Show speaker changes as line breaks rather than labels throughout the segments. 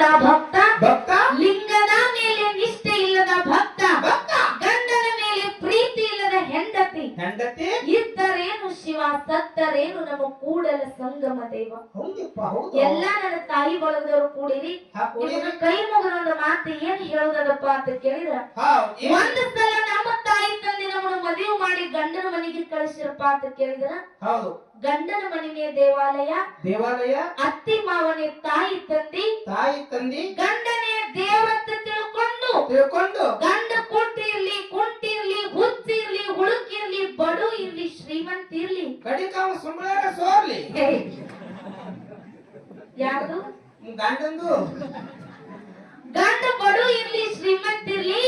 ಇಲ್ಲದ ಭಕ್ತ
ಭಕ್ತ
ಲಿಂಗದ ಮೇಲೆ ನಿಷ್ಠೆ ಇಲ್ಲದ ಭಕ್ತ
ಭಕ್ತ
ಗಂಡನ ಮೇಲೆ ಪ್ರೀತಿ ಇಲ್ಲದ ಹೆಂಡತಿ
ಹೆಂಡತಿ
ಇದ್ದರೇನು ಶಿವ ಸತ್ತರೇನು ನಮ್ಮ ಕೂಡಲ ಸಂಗಮ ದೇವ.
ಹೌದಪ್ಪ ಹೌದು
ಎಲ್ಲ ನನ್ನ ತಾಯಿ ಬಳಗದವರು ಕೂಡಿರಿ. ನಿಮಗೆ ಕೈ ಮುಗಿದೊಂದು ಮಾತು ಏನ್ ಹೇಳುದಪ್ಪ ಅಂತ ಕೇಳಿದ್ರ, ಒಂದು ಸಲ ನಮ್ಮ ತಾಯಿ ತಂದೆ ನಮ್ಮನ್ನು ಮದುವೆ ಮಾಡಿ ಗಂಡನ ಮನೆಗೆ ಕಳಿಸಿರಪ್ಪ ಅಂತ ಕೇಳಿದ್ರ,
ಹೌದು
ಗಂಡನ ಮನೆಗೆ ದೇವಾಲಯ,
ದೇವಾಲಯ,
ಅತ್ತಿ ಮಾವನೇ ತಾಯಿ ತಂದಿ ಗಂಡನೇ ದೇವರತ್ತ ತಿಳ್ಕೊಂಡು ಗಂಡ ಕುಂಟಿರ್ಲಿ ಕುಂಟಿರ್ಲಿ ಹುಚ್ಚಿರ್ಲಿ ಹುಡುಕಿರ್ಲಿ ಬಡು ಇರ್ಲಿ ಶ್ರೀಮಂತ ಇರ್ಲಿ
ಕಡಿಕಾವ ಸುಂಬಳಾಗ ಸೋರ್ಲಿ
ಯಾರು
ಗಂಡಂದು
ಗಂಡ ಬಡು ಇರ್ಲಿ ಶ್ರೀಮಂತ ಇರ್ಲಿ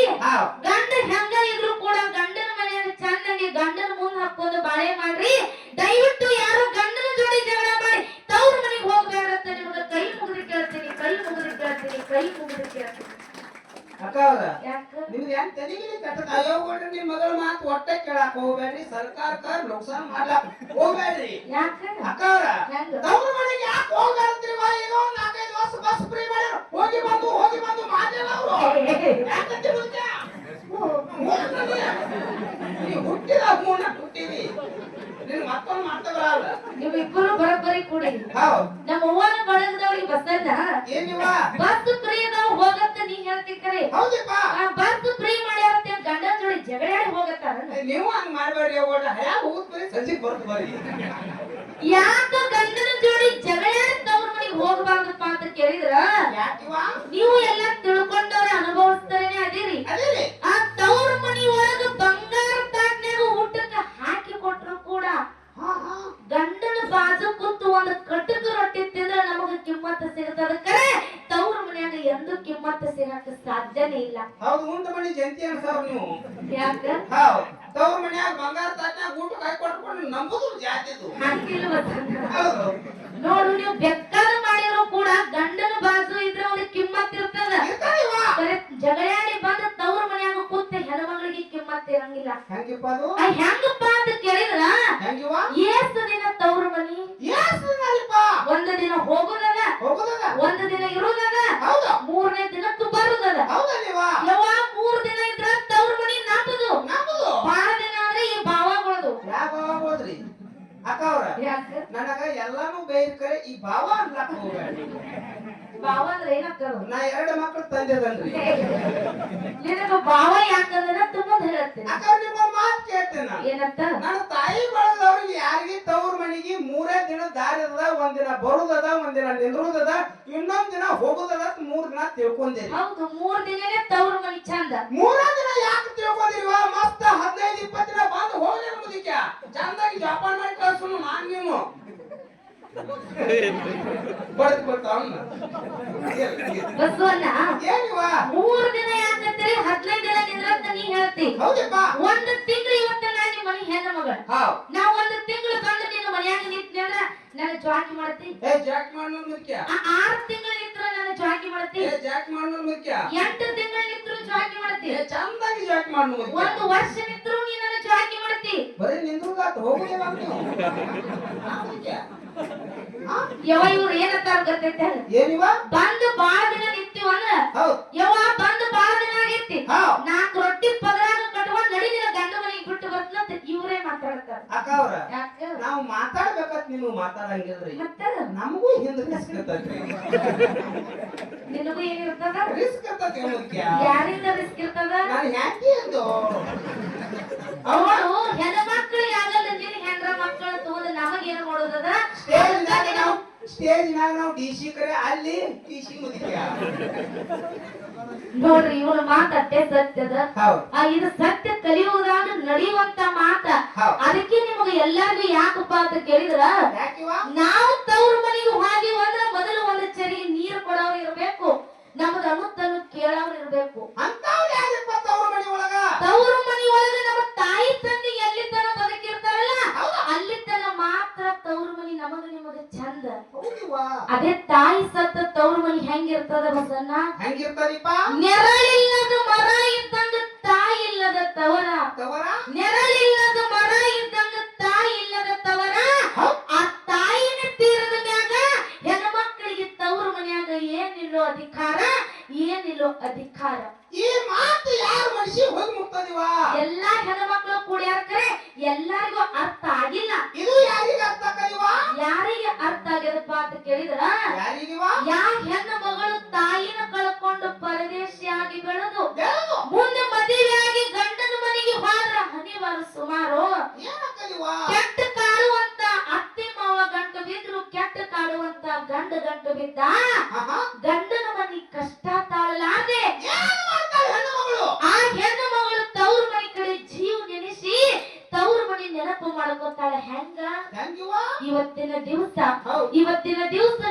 ಗಂಡ ಹೆಂಗ ಇದ್ರು ಕೂಡ ಗಂಡನ ಮನೆಯಾಗ ಚಂದಂಗೆ ಗಂಡನ ಮುಂದೆ ಹಾಕೊಂಡು ಬಾಳೆ ಮಾಡ್ರಿ. ದಯವಿಟ್ಟು ಯಾರು ಗಂಡನ ಜೋಡಿ ಜಗಳ ಮಾಡಿ ತವ್ರ ಮನೆಗೆ ಹೋಗ್ಬೇಡಂತ ನಿಮಗೆ ಕೈ ಮುಗಿದು ಕೇಳ್ತೀನಿ.
ಅಕ್ಕ ಅವ್ರ ನಿಮ್ದು ಏನ್ ತಲೆಗಿಲಿ ಕಟ್ಟದ ಅಯ್ಯೋಗೊಂಡ್ರೆ ನಿಮ್ ಮಗಳ ಮಾತು ಒಟ್ಟೆ ಕೇಳಾಕ ಹೋಗ್ಬೇಡ್ರಿ, ಸರ್ಕಾರಕ್ಕ ನುಕ್ಸಾನ್ ಮಾಡ್ಲಾಕ ಹೋಗ್ಬೇಡ್ರಿ. ಅಕ್ಕ ಅವ್ರ ತವ್ರ ಮನೆಗೆ ಯಾಕೆ ಹೋಗ್ಬೇಡ್ರಿ? ಈಗ ಒಂದ್ 4-5 ವರ್ಷ ಬಸ್ ಫ್ರೀ ಮಾಡ್ಯಾರ, ಹೋಗಿ ಬಂದು ಮಾಡಿಲ್ಲ ಅವರು ಯಾಕಂತ ಹುಟ್ಟಿದ ಮೂರ್ನ ಹುಟ್ಟಿವಿ ನೀನ್ ಮತ್ತೊಂದು ಮಾಡ್ತವಲ್ಲ
ನೀವು ಇಬ್ಬರು ಬರೋಬ್ಬರಿ ಕೂಡಿ. ನಮ್ಮ ಅವ್ವನ ಬಳಗದವ್ರಿಗೆ ಬಸ್ಸನ್ನ
ಏನಿವ
ಬಸ್ ಫ್ರೀ ಅದಾವ ಹೋಗತ್ತ ನೀ ಹೇಳ್ತಿಕ್ಕರೆ
ಹೌದಪ್ಪ
ಬಸ್ ಫ್ರೀ ಮಾಡ್ಯಾರತ್ತೆ ಗಂಡನ ಜೋಡಿ ಜಗಳಾಡಿ ಹೋಗತ್ತಾರ.
ನೀವು ಹಂಗ ಮಾಡ್ಬೇಡ್ರಿ ಅವ್ರ ಹ್ಯಾ ಹೋಗುದ್ ಬರೀ ಸಂಜೆ ಬರ್ತು ಬರ್ರಿ.
ಯಾಕ ಗಂಡನ ಜೋಡಿ ಜಗಳಾಡಿ ತವ್ರ ಮನೆಗೆ ಹೋಗಬಾರ್ದಪ್ಪ ಅಂತ ಕೇಳಿದ್ರ,
ಯಾಕಿವ
ನೀವು ಎಲ್ಲ ತಿಳ್ಕೊಂಡವ್ರ ಅನುಭವಿಸ್ತಾರೇನೆ ಅದೀರಿ. ಆ ತವ್ರ ಮನಿ ಒಳಗ ಬಂಗಾರ ತಾಟ್ನ್ಯಾಗ ಊಟಕ್ಕ ಹಾಕಿ ಕೊಟ್ರು ಕೂಡ ಗಂಡನ ಬಾಜು ಕೂತು ಒಂದು ಕಟಕ ರೊಟ್ಟಿ ತಿಂದ್ರೆ ನಮಗ ಕಿಮ್ಮತ್ತ ಸಿಗತದ. ಕರೆ ತವ್ರ ಮನ್ಯಾಗ ಎಂದು ಕಿಮ್ಮತ್ತ ಸಿಗಕ ಸಾಧ್ಯನೇ ಇಲ್ಲ.
ಹೌದು ಉಂಟ ಮನಿ ಜಂತಿ ಅನ್ಸವ್ರ ನೀವು.
ಯಾಕ
ಹೌದು ತವ್ರ ಮನ್ಯಾಗ ಬಂಗಾರ ತಾಟ್ನ್ಯಾಗ ಊಟ ಕೈ ಕೊಟ್ಕೊಂಡು ನಂಬುದು ಜಾತಿದು
ಹಾಕಿಲ್ವ?
ಹೌದು
ನೋಡು, ನೀವು ಬೆಕ್ಕಾದ ಮಾಡಿರೋ ಕೂಡ ಗಂಡನ ಬಾಜು ಇದ್ರೆ ಒಂದು ಕಿಮ್ಮತ್ ಇರ್ತದ. ಜಗಳಾಡಿ ಬಂದ ತವ್ರ ಮನ್ಯಾಗ ಕೂತ ಹೆಣ್ಮಗಳಿಗೆ ಕಿಮ್ಮತ್ ಇರಂಗಿಲ್ಲ.
ಹೆಂಗಪ್ಪ ಅದು
ಹೆಂಗಪ್ಪ ಅಂತ ಕೇಳಿದ್ರ, ಏಸು ದಿನ ತವ್ರ ಮನಿ, ಒಂದು ದಿನ ಹೋಗುದದ, ಒಂದು ದಿನ ಇರುದದ, 3ನೇ ದಿನಕ್ಕೂ ಬರುದದ. ಯಾವ 3 ದಿನ ಇದ್ರ ತವ್ರ ಮನಿ ನಾಪುದು, ಬಾಳ ದಿನ ಅಂದ್ರೆ ಈ ಭಾವಗಳದು.
ಹೋದ್ರಿ ಅಕ್ಕ ಅವ್ರ ನನಗ ಎಲ್ಲಾನು ಬೇಯ್ಕರೆ ಈ ಭಾವ ಅನ್ಲಾಕ ಹೋಗ್ಬೇಡ್ರಿ.
ಭಾವ ಅಂದ್ರೆ ಏನಕ್ಕದು?
ನಾ 2 ಮಕ್ಕಳು ತಂದೆದನ್ರಿ.
ನಿನಗ ಭಾವ ಯಾಕಂದ್ರೆ ತುಂಬಾ ಹೇಳತ್ತೆ.
ಅಕ್ಕ ನಿಮ್ಮ ಮಾತು ಕೇಳ್ತೇನೆ
ಏನಂತ?
ನನ್ನ ತಾಯಿ ಬಳದವ್ರಿಗೆ ಯಾರಿಗೆ ತವ್ರ ಮನಿಗೆ 3 ದಿನ ದಾರಿ ಅದ, 1 ದಿನ ಬರುದದ, 1 ದಿನ ನಿಂದ್ರುದದ, ಇನ್ನೊಂದ್ ದಿನ ಹೋಗುದದ, 3 ದಿನ ತಿಳ್ಕೊಂಡಿರಿ.
ಹೌದು, 3 ದಿನನೇ ತವ್ರ ಮನಿ ಚಂದ.
3 ದಿನ ಯಾಕೆ ತಿಳ್ಕೊಂಡಿರಿವ? ಮಸ್ತ್ 15-20 ದಿನ ಬಂದು ಹೋಗಿ ಮುದಿಕ ಚಂದಾಗಿ ಜಪಾನ್ ಮಾಡಿ ಕಳ್ಸು. ನಾನ್ ನೀನು
ಬಸವಣ್ಣ
ಏನಿವ
3 ದಿನ ಯಾಕಂತೀರಿ? 15 ದಿನ ನಿಂದ್ರಂತ ನೀ ಹೇಳ್ತಿ.
ಹೌದಪ್ಪ
1 ತಿಂಗಳು ಇವತ್ತ ನಾ ನಿಮ್ಮ ಮನಿ ಹೆಣ್ಣ ಮಗಳ, ನಾ 1 ತಿಂಗಳು ಬಂದು ನಿನ್ನ ಮನ್ಯಾಗ ನಿಂತ್ನಿ ಅಂದ್ರ ನನ್ನ ಜಾಕಿ ಮಾಡ್ತಿ.
ಜಾಕ್ ಮಾಡೋ ಮುಖ್ಯ.
6 ತಿಂಗಳು ನಿಂತ್ರ ನನ್ನ ಜಾಕಿ ಮಾಡ್ತಿ.
ಜಾಕ್ ಮಾಡೋ ಮುಖ್ಯ.
8 ತಿಂಗಳು ನಿಂತ್ರು ಜಾಕಿ ಮಾಡ್ತಿ.
ಚಂದಾಗಿ ಜಾಕ್ ಮಾಡೋ ಮುಖ್ಯ.
1 ವರ್ಷ ನಿಂತ್ರು ನೀ ನನ್ನ ಜಾಕಿ ಮಾಡ್ತಿ.
ಬರೀ ನಿಂದ್ರುಗಾತ ಹೋಗುದಿಲ್ಲ ನೀವು.
ಯವ ಇವ್ರು ಏನಂತಾರ ಗೊತ್ತೈತೆ?
ಏನಿವ
ಬಂದು ಬಾಳ ದಿನ ನಿಂತೀವ ಅಂದ್ರ, ಯವ ಬಂದು ಬಾಳ ದಿನ ಆಗೈತಿ, 4 ರೊಟ್ಟಿ ಪದರಾಗ ಕಟ್ಕೊಂಡ್ ನಡಿ ನಿನ್ನ ಗಂಡ ಮನೆಗೆ ಬಿಟ್ಟು ಬರ್ತಂತ ಇವ್ರೇ ಮಾತಾಡ್ತಾರ.
ಅಕ್ಕ ಅವ್ರ ನಾವು ಮಾತಾಡ್ಬೇಕಂತ ನೀವು ಮಾತಾಡಂಗಿಲ್ರಿ, ನಮಗೂ ಹಿಂದ್ ರಿಸ್ಕ್ ಇರ್ತೈತ್ರಿ.
ನಿನಗೂ ಏನಿರ್ತದ?
ರಿಸ್ಕ್ ಇರ್ತೈತಿ.
ಯಾರಿಂದ ರಿಸ್ಕ್ ಇರ್ತದ?
ನಾನು ಹ್ಯಾಕಿ ಎಂದು
ಅವಳು ಹೆಣ್ಮಕ್ಳಿಗೆ ಆಗಲ್ಲ, ನಿನ್ ಹೆಂಡ್ರ ಮಕ್ಕಳು ತಗೊಂಡು ನಮಗೇನು ಮಾಡೋದದ?
ಸ್ಟೇಜ್ನಾಗ ನಾವು ಡಿಸಿ ಕರೆ ಅಲ್ಲಿ ಡಿಸಿ ಮುದಿಕ.
ನೋಡ್ರಿ ಇವಳ ಮಾತಟ್ಟೆ ಸತ್ಯದ. ಇದು ಸತ್ಯ ಕಲಿಯುವುದಾಗ ನಡೆಯುವಂತ ಮಾತ. ಅದಕ್ಕೆ ನಿಮಗೆ ಎಲ್ಲರಿಗೂ ಯಾಕಪ್ಪ ಅಂತ ಕೇಳಿದ್ರ, ನಾವು ತವ್ರ ಮನೆಗೆ ಹೋಗಿ ಅಂದ್ರ ಮೊದಲು ಒಂದು ಚರಿ ನೀರು ಕೊಡೋರು ಇರ್ಬೇಕು, ನಮಗ ಅನುತ್ತನ್ನು ಕೇಳೋರು ಇರ್ಬೇಕು. ತವ್ರ ಮನಿ ಒಳಗ ನಮ್ಮ ತಾಯಿ ತಂದೆ ಎಲ್ಲಿ ತನ ಬದುಕಿರ್ತಾರಲ್ಲ ಅಲ್ಲಿ ತನ ಮಾತ್ರ ತವ್ರ ಮನಿ ನಮಗ ನಿಮಗ ಚಂದ. ಅದೇ ತಾಯಿ ಸತ್ತ ತವ್ರ ಮನಿ ಹೆಂಗಿರ್ತದ ಬಸನ್ನ? ನೆರಳಿಲ್ಲದ ಮರ ಇದ್ದಂಗ ತಾಯಿ ಇಲ್ಲದ ತವರ, ನೆರಳಿಲ್ಲದ ಮರ ಇದ್ದಂಗ ತಾಯಿ ಇಲ್ಲದ ತವರ. ಆ ತಾಯಿನ ತೀರದ ಮ್ಯಾಗ ಹೆಣ್ಮಕ್ಳಿಗೆ ತವ್ರ ಮನ್ಯಾಗ ಏನಿಲ್ಲೋ ಅಧಿಕಾರ ಏನಿಲ್ಲೋ ಅಧಿಕಾರ.
ಈ ಮಾತು ಯಾರು ಮನುಷ್ಯ ಹೋಗಿ ಮುಟ್ತದಿವ?
ಎಲ್ಲಾ ಹೆಣ್ಮಕ್ಳು ಕೂಡ್ಯಾರ್ಕರೆ ಎಲ್ಲರಿಗೂ ಅರ್ಥ ಆಗಿಲ್ಲ.
ಇದು ಯಾರಿಗೆ ಅರ್ಥ ಆಗಲಿವ?
ಯಾರಿಗೆ ಅರ್ಥ ಆಗ್ಯದಪ್ಪ ಅಂತ ಕೇಳಿದ್ರ,
ಯಾರಿಗಿವ?
ಯಾ ಹೆಣ್ಣು ಮಗಳು ತಾಯಿನ ಕಳ್ಕೊಂಡು ಪರದೇಶಿಯಾಗಿ ಬೆಳೆದು ಮುಂದೆ ಮದುವೆಯಾಗಿ ಗಂಡನ ಮನೆಗೆ ಹೋದ್ರ ಹನಿವಾರ ಸುಮಾರು ಕೆಟ್ಟ ಕಾಡುವಂತ ಅತ್ತಿ ಮಾವ ಗಂಟು ಬಿದ್ರು, ಕೆಟ್ಟ ಕಾಡುವಂತ ಗಂಟು ಬಿದ್ದ ಗಂಡನ ಮನೆ ಕಷ್ಟ ತಾಳಲಾದೆ ಆ ಹೆಣ್ಣು ಮಗಳು ತವ್ರ ಮನೆ ಕಡೆ ಜೀವ ನೆನೆಸಿ ತವ್ರ ಮನೆ ನೆನಪು ಮಾಡ್ಕೊತಾಳೆ. ಹೆಂಗ? ಇವತ್ತಿನ ದಿವಸ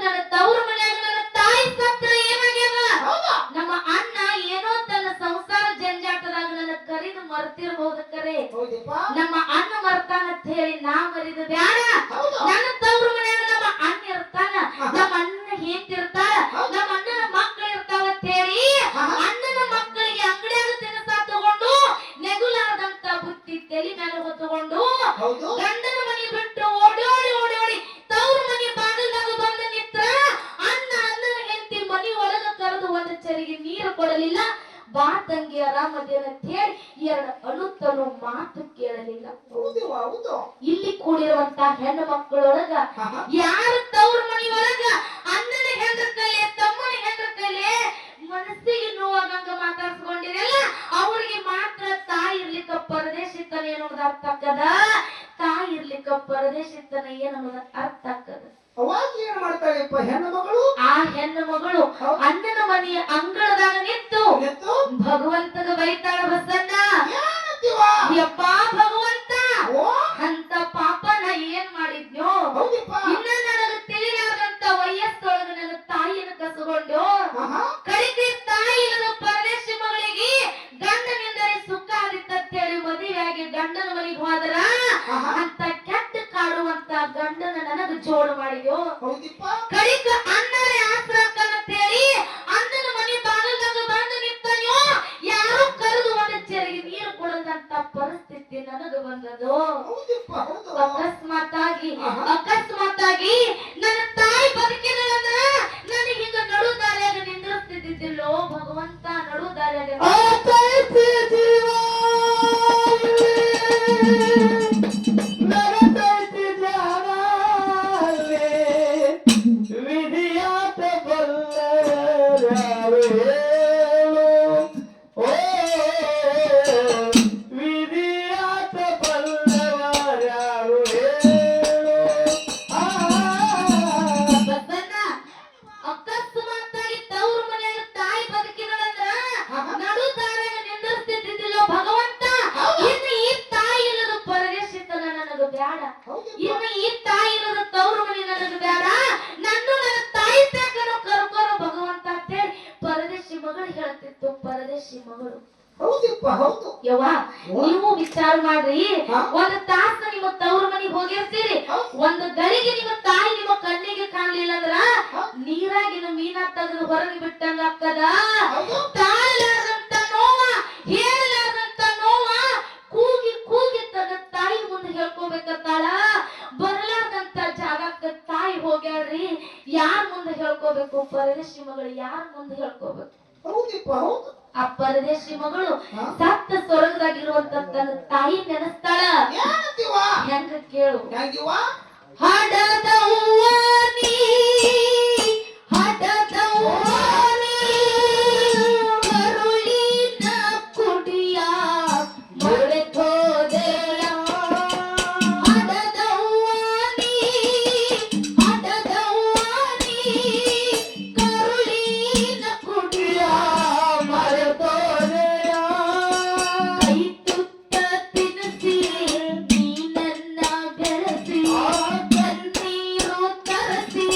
ನನ್ನ ತವ್ರ ಮನೆಯಾಗ ನನ್ನ ತಾಯಿ ಸತ್ರ ಏನಾಗ್ಯದ? ನಮ್ಮ ಅಣ್ಣ ಏನೋ ತನ್ನ ಸಂಸಾರ ಜಂಜಾಟದಾಗ ನನ್ನ ಕರಿದು ಮರ್ತಿರ್ಬಹುದು. ಕರೆ ನಮ್ಮ ಅಣ್ಣ ಮರ್ತಾನ ಅಂತ ಹೇಳಿ ನಾ ಮರಿದು ಬ್ಯಾಡ. ನನ್ನ ತವ್ರ ಮನೆಯಾಗ ನಮ್ಮ ಅಣ್ಣ ಇರ್ತಾನ, ನಮ್ಮ ಅಣ್ಣ ಹೇಂತಿರ್ತಾಳ, ನಮ್ಮ ಅಣ್ಣನ ಮಕ್ಕಳು ಇರ್ತಾವ ಅಂತ ಹೇಳಿ ಅಣ್ಣನ ಮಕ್ಕಳಿಗೆ ಅಂಗಡಿಯಾಗ ತಿನಸ ತಗೊಂಡು ನೆಗುಲಾರದಂತ ಬುತ್ತಿ ತಲೆ ಮೇಲೆ ಹೊತ್ತುಕೊಂಡು ಗಂಡನ ಮನೆ ಬಿಟ್ಟು ಓಡಿ ತವ್ರ ಮನೆ ಬಾಗಿಲಾಗ ಬಂದು ನಿತ್ರ ಅಣ್ಣನ ಹೆಂಡತಿ ಮನಿ ಒಳಗ ಕರೆದು ಒಂದು ಚರಿಗೆ ನೀರು ಕೊಡಲಿಲ್ಲ. ಬಾ ತಂಗಿ ಆರಾಮದೇನ ಅಂತ ಹೇಳಿ ಎರಡು ಅಳುತ್ತಲು ಮಾತು ಕೇಳಲಿಲ್ಲ. ಇಲ್ಲಿ ಕೂಡಿರುವಂತ ಹೆಣ್ಣು ಮಕ್ಕಳೊಳಗ ಯಾರ ತವ್ರ ಮನಿ ಒಳಗ ಅಣ್ಣನ ಹೆಂಡ್ರ ಕೈಲೆ ತಮ್ಮನ ಹೆಂಡ್ರ ಕೈಲೆ ಮನಸ್ಸಿಗೆ ನೋವಾಗಂಗ ಮಾತಾಡ್ಸ್ಕೊಂಡಿರಲ್ಲ, ಅವ್ರಿಗೆ ಮಾತ್ರ ತಾಯಿ ಇರ್ಲಿಕ್ಕ ಪರದೇಶಿತನ ಏನನ್ನೋದು ಅರ್ಥ ಆಗ್ತದ. ತಾಯಿ ಇರ್ಲಿಕ್ಕ ಪರದೇಶಿತನ ಏನನ್ನೋದು ಅರ್ಥ ಆಗ್ತದ.
ಅವಾಗ ಏನ್ ಮಾಡ್ತಾಳೆಪ್ಪ ಹೆಣ್ಣು ಮಗಳು?
ಆ ಹೆಣ್ಣು ಮಗಳು ಅಣ್ಣನ ಮನೆಯ ಅಂಗಳದಾಗ ನಿಂತು ಭಗವಂತಗ ಬೈತಾಳ. ಬಸಣ್ಣ, ಯಪ್ಪ ಭಗವಂತ, ಅಂತ ಪಾಪನ ಏನ್ ಮಾಡಿದ್ನೋ? ಇನ್ನ ನನಗ ತಿಳಿಲಾದಂತ ವಯಸ್ಸೊಳಗ ನನ್ನ ತಾಯಿಯನ್ನು ಕಸಗೊಂಡು ಕಡಿಕೆ ತಾಯಿ ಪರದೇಶಿ ಮಗಳಿಗೆ ಗಂಡನಿಂದರೆ ಸುಖ ಆದಿತ್ತಂತೇಳಿ ಮದುವೆಯಾಗಿ ಗಂಡನ ಮನೆಗೆ ಹೋದರ ಅಂತ ಕೆಟ್ಟ ಕಾಡುವಂತ ಗಂಡನ ನನಗ ಜೋಡು ಮಾಡಿದ್ಯೋ. ಕಡಿಕ ಅಣ್ಣರೇ ಆಶ್ರಕಂತೇಳಿ ಅಣ್ಣನ ಮನೆ ಬಾಗಿಲಾಗ ಬಂದು ನಿಂತನೋ, ಯಾರು ಕರೆದು ಒಂದು ಚೆರಿಗೆ ನೀರು ಕೊಡದಂತ ಪರಿಸ್ಥಿತಿ ನನಗ ಬಂದದು. ಅಕಸ್ಮಾತಾಗಿ ನನ್ನ ತಾಯಿ ಬದುಕಿದಳಂದ್ರ ನನಗೆ ಹಿಂಗ ನಡು ದಾರಿಯಾಗ ನಿಂದಿರ್ತಿದ್ದಿಲ್ಲೋ ಭಗವಂತ. ನಡು ದಾರಿಯಾಗ ಯವ್ವ, ನೀವು ವಿಚಾರ ಮಾಡ್ರಿ. ಒಂದು ತಾಸ ನಿಮ್ಮ ತವ್ರ ಮನೆಗೆ ಹೋಗಿರ್ತೀರಿ, ಒಂದು ಗಳಿಗೆ ನಿಮ್ಮ ತಾಯಿ ನಿಮ್ಮ ಕಣ್ಣಿಗೆ ಕಾಣ್ಲಿಲ್ಲ ಅಂದ್ರ ನೀರಾಗಿನ ಮೀನ ತೆಗೆದು ಹೊರಗೆ ಬಿಟ್ಟಂಗ ಆಗ್ತದ. ತಾಳಲಾರ್ದಂತ ನೋವ, ಹೇಳಲಾರ್ದಂತ ನೋವ ಕೂಗಿ ತನ್ನ ತಾಯಿ ಮುಂದೆ ಹೇಳ್ಕೋಬೇಕತ್ತಾಳ. ಬರಲಾರ್ದಂತ ಜಾಗಕ್ಕ ತಾಯಿ ಹೋಗ್ಯಾಳ್ರಿ, ಯಾರ ಮುಂದೆ ಹೇಳ್ಕೋಬೇಕು? ಪರದೇಶಿ ಮಗಳು ಯಾರ ಮುಂದೆ ಹೇಳ್ಕೋಬೇಕು? ಆ ಪರದೇಶಿ ಮಗಳು ಸತ್ತ ಸ್ವರ್ಗದಾಗಿರುವಂತ ತನ್ನ ತಾಯಿ ನೆನೆಸ್ತಾಳ. ಹೆಂಗ ಕೇಳು? ಹಡದವ್ವಾನಿ ಕರುಳಿನ ಕುಡಿಯ ಮೊಳೆತೋದೆಯ. ಹಡದವ್ವಾನಿ ಕರುಳಿನ ಕುಡಿಯ ಕೈ ತುತ್ತ ತಿನ್ನಿಸಿ ನೀನನ್ನ ಬೆಳೆಸಿ ಕಣ್ಣೀರು ತರಸಿ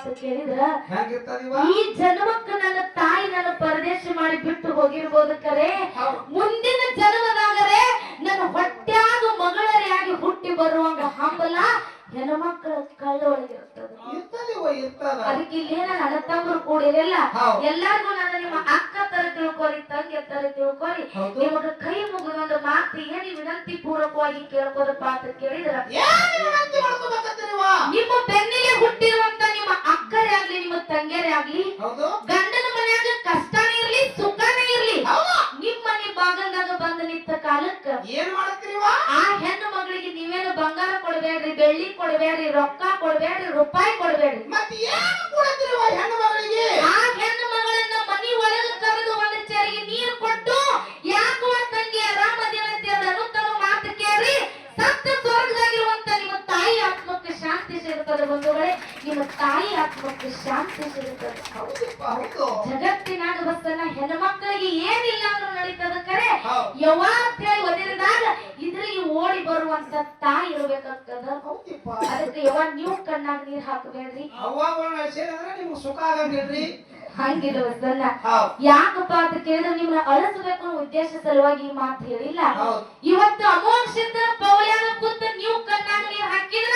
ಅಂತ ಕೇಳಿದ್ರ
ಹೆಂಗಿರ್ತದಿವ
ಈ ಜನ್ಮಕ್ಕ ನನ್ನ ತಾಯಿ ನನ್ನ ಪರದೇಶ ಮಾಡಿ ಬಿಟ್ಟು ಹೋಗಿರ್ಬೋದು ಕರೆ ಮುಂದಿನ ಜನ್ಮದಾಗರೆ ನನ್ನ ಹೊಟ್ಟ್ಯಾಗ ಮಗಳರಿಯಾಗಿ ಹುಟ್ಟಿ ಬರುವಂಗ ಹಂಬಲ ಹೆಣ್ಮಕ್ಳ ಕಳ್ಳೊಳಗಿರ್ತದ ಅದಕ್ಕೆ ಇಲ್ಲೇನ ನನ್ನ ತಮ್ಮರು ಕೂಡಿರಲ್ಲ ಎಲ್ಲಾರ್ಗು ನಾನು ನಿಮ್ಮ ಅಕ್ಕ ತರ ತಿಳ್ಕೊರಿ ತಂಗಿ ತರ ತಿಳ್ಕೊರಿ ನಿಮಗ ಕೈ ಮುಗಿದ ಒಂದು ಮಾತು ಏನಿ ವಿನಂತಿ ಪೂರ್ವಕವಾಗಿ ಕೇಳ್ಕೋದಪ್ಪ ಅಂತ ಕೇಳಿದ್ರ ನಿಮ್ಮ ಬೆನ್ನಿಗೆ ಹುಟ್ಟಿರುವಂತ ನಿಮ್ಮ ಅಕ್ಕರೇ ಆಗ್ಲಿ ನಿಮ್ಮ ತಂಗಿಯರೇ ಆಗ್ಲಿ ಗಂಡನ ಮನ್ಯಾಗ ಕಷ್ಟನೇ ಇರ್ಲಿ ಸುಖನೇ ಇರ್ಲಿ ನಿಮ್ಮ ಮನೆ ಬಾಗಲ್ದಾಗ ಬಂದು ನಿಂತ ಕಾಲಕ್ಕ
ಏನ್ ಮಾಡತ್ತೀರಿ
ಆ ಹೆಣ್ಣು ಮಗಳಿಗೆ ನೀವೇನು ಬಂಗಾರ ಕೊಡ್ಬೇಡ್ರಿ ಬೆಳ್ಳಿ ಕೊಡ್ಬೇಡ್ರಿ ರೊಕ್ಕ ಕೊಡ್ಬೇಡ್ರಿ ರೂಪಾಯಿ ಕೊಡ್ಬೇಡ್ರಿ
ಮತ್ತೆ ಏನು ಕೊಡ್ತೀರಿ ಹೆಣ್ಣು ಮಗಳಿಗೆ
ಆ ಹೆಣ್ಣು ಮಗಳನ್ನ ಮನಿ ಒಳಗೆ ಕರೆದು ಒಂದು ಚರಿಗೆ ನೀರು ಕೊಟ್ಟು ಯಾಕೋ ತಂಗಿ ರಾಮದೇವತೆ ಅನ್ನುತ್ತವ ಮಾತು ಕೇಳಿ ಸತ್ತ ಸ್ವರ್ಗದಾಗಿರುವಂತ ನಿಮ್ಮ ತಾಯಿ ಆತ್ಮಕ್ಕೆ ಶಾಂತಿ ಸಿಗುತ್ತದೆ ಬಂಧುಗಳೇ ನಿಮ್ಮ ತಾಯಿ ಆತ್ಮಕ್ಕೆ ಶಾಂತಿ ಸಿಗುತ್ತದೆ ಜಗತ್ತಿನಾಗ ಬಸ್ತನ ಹೆಣ್ಮಕ್ಳಿಗೆ ಏನಿಲ್ಲ ಅಂದ್ರೂ ನಡೀತದ ಕರೆ ಯವ್ವ ಅಂತ ಹೇಳಿ ಒದರಿದಾಗ ಇದ್ರಿಗೆ ಓಡಿ ಬರುವಂತ ತಾಯಿ ಇರ್ಬೇಕಾಗ್ತದ ಅದಕ್ಕೆ ಯವ್ವ ನೀವು ಕಣ್ಣಾಗ ನೀರ್ ಹಾಕಬೇಡ್ರಿ
ನಿಮ್ಗೆ ಸುಖ ಆಗಂಗಿಲ್ರಿ
ಹಂಗಿಲ್ಲ ವಸ್ತನ್ನ ಯಾಕಪ್ಪ ಅಂತ ಕೇಳಿದ್ರೆ ನಿಮ್ನ ಅಳಿಸ್ಬೇಕು ಅನ್ನೋ ಉದ್ದೇಶ ಸಲುವಾಗಿ ಈ ಮಾತು ಹೇಳಿಲ್ಲ ಇವತ್ತು ಅಮೋಕ್ಷದ ಪೌಳ್ಯಾಗ ಕೂತ ನೀವು ಕಣ್ಣಾಗ ನೀರ್ ಹಾಕಿದ್ರ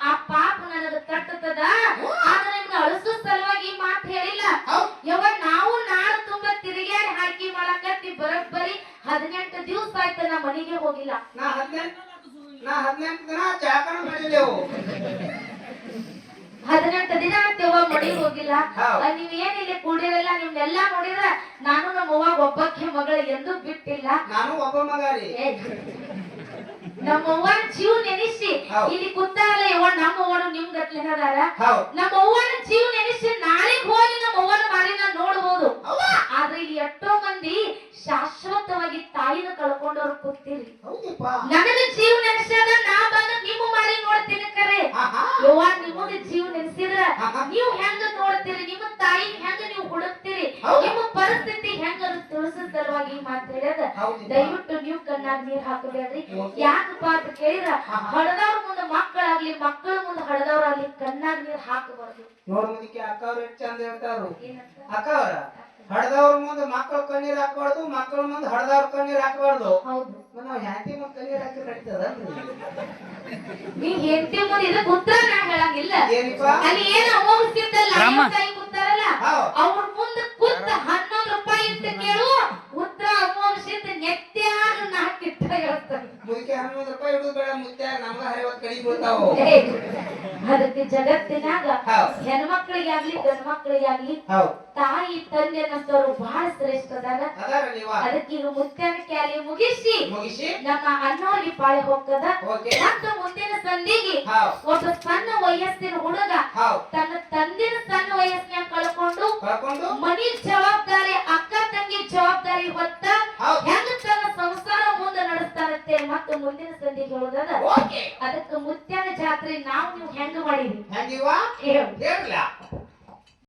ಆ ಪಾಪ ನನಗ ತಟ್ಟತದ ಆದ್ರೆ ನಿಮ್ನ ಅಳಿಸೋ ಸಲುವಾಗಿ ಈ ಮಾತು ಹೇಳಿಲ್ಲ ಯವ್ವ ನಾವು ನಾಡು ತುಂಬಾ ತಿರುಗಾಡಿ ಹಾಕಿ ಮಾಡಕತ್ತಿ ಬರೀ 18 ದಿವಸ ಆಯ್ತು ನಾ ಮನೆಗೆ ಹೋಗಿಲ್ಲ
ನಾ 18 ದಿನ ಚಾಕಣ ಮಾಡಿದೆವು
18 ದಿನ ಆಯ್ತವ ಮಡಿ ಹೋಗಿಲ್ಲ ನೀವ್ ಏನಿಲ್ಲ ಕೂಡಿರಲ್ಲ ನಿಮ್ನೆಲ್ಲಾ ನೋಡಿದ್ರ ನಾನು ನಮ್ಮ ಅವ್ವ ಒಬ್ಬಕ್ಕೆ ಮಗಳ ಎಂದೂ ಬಿಟ್ಟಿಲ್ಲ
ನಾನು ಒಬ್ಬ ಮಗ ರೀ
ನಮ್ಮ ಅವ್ವನ ಜೀವ ನೆನೆಸಿ ಇಲ್ಲಿ ಕೂತಾರಲ್ಲ ಯವ್ವ ನಮ್ಮ ಅವ್ವನು ನಿಮ್ ಗತ್ಲೆನದಾರ ನಮ್ಮ ಅವ್ವನ ಜೀವ ನೆನೆಸಿ ನಾಳೆಗ್ ಹೋಗಿ ನಮ್ಮ ಅವ್ವನ ಮಾರಿ ನಾನ್ ನೋಡ್ಬೋದು ಆದ್ರೆ ಇಲ್ಲಿ ಎಷ್ಟೋ ಮಂದಿ ಶಾಶ್ವತವಾಗಿ ತಾಯಿನ ಕಳ್ಕೊಂಡವ್ರು ಕೂತೀರಿ ನನಗ ಜೀವ ನೆನೆಸ್ಯಾದ ನಾ ಬಂದು ನಿಮ್ಮ ಮಾರಿ ನೋಡ್ತೀನಿ ಕರೆ ಯವ್ವ ನಿಮಗ ಜೀವ ನೆನೆಸಿದ್ರ ನೀವು ಹೆಂಗ ನೋಡ್ತೀರಿ ನಿಮ್ಮ ತಾಯಿ ಹೆಂಗ ನೀವು ಹುಡುಕ್ತೀರಿ ನಿಮ್ಮ ಪರಿಸ್ಥಿತಿ ಹೆಂಗ ತಿಳಿಸೋ ಸಲುವಾಗಿ ಮಾತು ಹೇಳ್ಯದ ದಯವಿಟ್ಟು ನೀವು ಕಣ್ಣಾಗ ನೀರ್ ಹಾಕಬೇಡ್ರಿ ಯಾಕಪ್ಪ ಅಂತ ಕೇಳಿದ್ರ ಹಡದವ್ರ ಮುಂದೆ ಮಕ್ಕಳಾಗ್ಲಿ ಮಕ್ಕಳ ಮುಂದೆ ಹಡದವ್ರಾಗ್ಲಿ ಕಣ್ಣಾಗ ನೀರ್ ಹಾಕಬಾರ್ದು
ನೋಡ್ಮುದಕ್ಕೆ ಅಕ್ಕ ಅವ್ರು ಎಷ್ಟು ಚಂದ ಹೇಳ್ತಾರು ಅಕ್ಕ ಅವ್ರ ಹಡದವ್ರ ಮುಂದೆ ಮಕ್ಕಳು ಕಣ್ಣೀರ್ ಹಾಕಬಾರ್ದು ಮಕ್ಕಳ ಮುಂದೆ ಹಡದವ್ರ ಕಣ್ಣೀರ್ ಹಾಕಬಾರ್ದು ನಾವು ಹ್ಯಾಂತಿ ಮುಂದೆ ಕಣ್ಣೀರ್ ಹಾಕಿ ನಡೀತದಲ್ರಿ
ನೀ ಹೆಂಡತಿ ಮುಂದೆ ಇದಕ್ಕೆ ಉತ್ತರ ನಾ ಹೇಳಂಗಿಲ್ಲ ಅಲ್ಲಿ ಏನು ಅಮೋಘಿಸಿದ್ದಲ್ಲ ತಾಯಿ ಕೂತಾರಲ್ಲ ಅವ್ರ ಮುಂದೆ ಕೂತ 11 ರೂಪಾಯಿ ಅಂತ ಕೇಳು ಉತ್ತರ ಅಮೋಘಿಸಿದ್ದ ನೆತ್ಯಾಗ ನಾಕಿಟ್ಟ ಹೇಳ್ತಾರೆ
ಮುದಕ್ಕೆ 11 ರೂಪಾಯಿ ಇಡುದು ಬೇಡ ಮುತ್ಯಾಗ ನಮ್ಗ 50 ಕಡಿ ಬೀಳ್ತಾವ
ಅದಕ್ಕೆ ಜಗತ್ತಿನಾಗ ಹೆಣ್ಮಕ್ಳಿಗೆ ಆಗ್ಲಿ ಗಂಡ ಮಕ್ಳಿಗೆ ಆಗ್ಲಿ ತಾಯಿ ತಂದೆ ಅನ್ನೋರು ಬಹಳ ಶ್ರೇಷ್ಠ ಅದಾರ ಅದಕ್ಕೆ ಈಗ ಮುತ್ಯಾನ ಕ್ಯಾಲಿ ಮುಗಿಸಿ ನಮ್ಮ ಅನ್ನೋರಿಗೆ ಪಾಳೆ ಹೋಗ್ತದ ಮತ್ತು ಮುಂದಿನ ಸಂಧಿಗೆ ಒಬ್ಬ ಸಣ್ಣ ವಯಸ್ಸಿನ ಹುಡುಗ ತನ್ನ ತಂದಿನ ಸಣ್ಣ ವಯಸ್ಸಿನ ಕಳ್ಕೊಂಡು ಮನಿ ಜವಾಬ್ದಾರಿ ಅಕ್ಕ ತಂಗಿ ಜವಾಬ್ದಾರಿ ಹೊತ್ತ ಹೆಂಗ ತನ್ನ ಸಂಸಾರ ಮುಂದೆ ನಡೆಸ್ತಾರಂತೆ ಮತ್ತು ಮುಂದಿನ ಸಂಧಿಗೆ ಹೇಳೋದದ ಅದಕ್ಕೆ ಮುತ್ಯಾನ ಜಾತ್ರೆ ನಾವು ನೀವು ಹೆಂಗ ಮಾಡಿದ್ವಿ
ಹೇಳ